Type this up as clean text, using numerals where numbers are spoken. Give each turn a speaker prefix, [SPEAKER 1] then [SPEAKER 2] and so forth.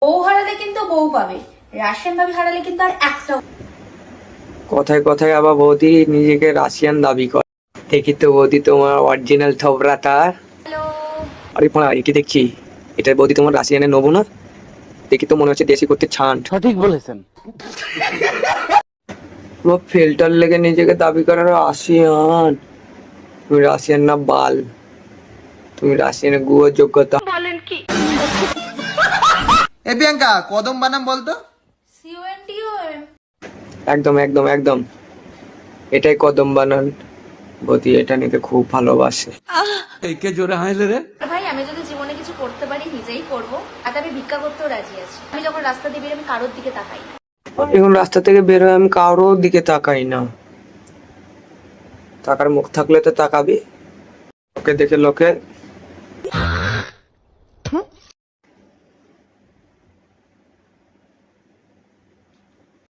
[SPEAKER 1] বউ হারালে কিন্তু বউ পাবে, রাশিয়ান ভাবি হারালে কিন্তু আর একটাও।
[SPEAKER 2] কথায় কথায় আবার বৌদি নিজেকে রাশিয়ান দাবি করে। দেখি তো বৌদি তোমার অরিজিনাল থবরাটা।
[SPEAKER 1] হ্যালো।
[SPEAKER 2] আরে পড়া এটি দেখছি, এটা বৌদি তোমার রাশিয়ানে নেবো না? দেখি তো মনে হচ্ছে দেশি করতে ছান।
[SPEAKER 3] সঠিক বলেছেন।
[SPEAKER 2] তোমার ফিল্টার লেগে নিজেকে দাবি করার রাশিয়ান। তুমি রাশিয়ান না বাল, তুমি রাশিয়ানের গুয়োর যোগ্যতা।
[SPEAKER 1] বলেন কি?
[SPEAKER 4] এ প্রিয়াঙ্কা কদম বানাম বলতো।
[SPEAKER 1] CONDOM।
[SPEAKER 2] একদম একদম একদম, এটাই কদম বানান। বৌদি এটা নিতে খুব ভালোবাসে।
[SPEAKER 3] কে জোরে হাইলে রে?
[SPEAKER 1] ভাই আমি যদি জীবনে কিছু করতে পারি নিজেই করব, আর আমি ভিক্ষা করতেও রাজি আছি। আমি যখন রাস্তা দিয়ে বেরোই আমি কারোর দিকে তাকাই না।
[SPEAKER 2] এখন রাস্তা থেকে বের হয়ে আমি কারোর দিকে তাকাই না। তাকার মুখ থাকলে তো তাকাবি, ওকে দেখে লোকে